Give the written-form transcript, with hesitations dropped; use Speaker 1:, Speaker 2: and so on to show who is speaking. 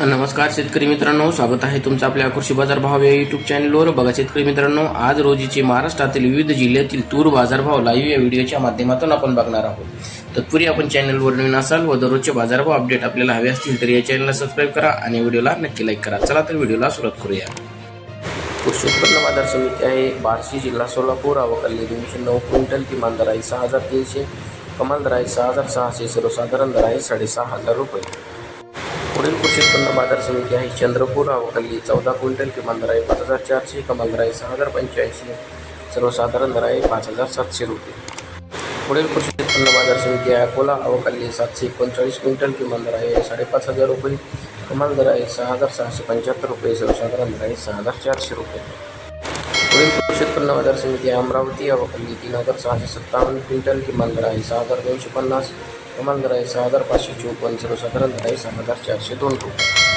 Speaker 1: नमस्कार शेतकरी मित्रांनो, स्वागत आहे तुमचं आपल्या कृषी बाजार भाव या युट्यूब चॅनलवर। बघा शेतकरी मित्रांनो, आज रोजीचे महाराष्ट्रातील विविध जिल्ह्यातील तूर बाजारभाव लाईव्ह या व्हिडिओच्या माध्यमातून आपण बघणार आहोत। तत्पूर्वी आपण चॅनलवर नवीन असाल व दररोजचे बाजारभाव अपडेट आपल्याला हवे असतील तर या चॅनलला सबस्क्राइब करा आणि व्हिडिओला नक्की लाईक करा। चला तर व्हिडिओला सुरुवात करूया। कृषी उत्पन्न बाजार समिती आहे बार्शी, जिल्हा सोलापूर। आवकल्ली 209 क्विंटल, किमान दर आहे 6300, कमाल दर आहे 6600, सर्वसाधारण दर आहे 6500 रुपये। पुढील कृषी उत्पन्न बाजार समिती आहे चंद्रपूर। आवकल्ली 14 क्विंटल, किमान दर आहे 5400, कमाल दर आहे 6085, सर्वसाधारण दर आहे 5700 रुपये। पुढील कृषी उत्पन्न बाजार समिती आहे अकोला। आवकल्ली 739 क्विंटल, किमान दर आहे 5500 रुपये, कमाल दर आहे 6675 रुपये, सर्वसाधारण दर आहे 6400 रुपये। पुढील कृषी उत्पन्न बाजार समिती आहे अमरावती। आवकल्ली 3657 क्विंटल, किमान दर आहे 6250, कमाल दर आहे 6554, सर्वसाधारण दर आहे 6402 रुपये।